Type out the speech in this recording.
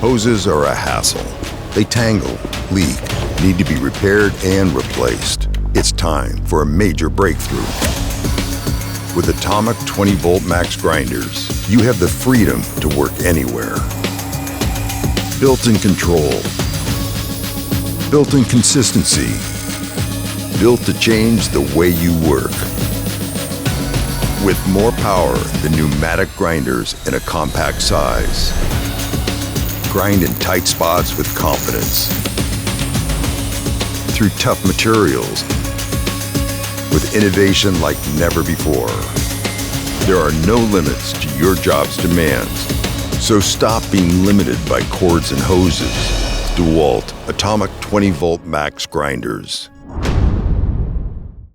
Hoses are a hassle. They tangle, leak, need to be repaired and replaced. It's time for a major breakthrough. With Atomic 20-volt max grinders, you have the freedom to work anywhere. Built-in control. Built-in consistency. Built to change the way you work. With more power than pneumatic grinders in a compact size. Grind in tight spots with confidence. Through tough materials. With innovation like never before. There are no limits to your job's demands. So stop being limited by cords and hoses. Dewalt Atomic 20-volt max grinders.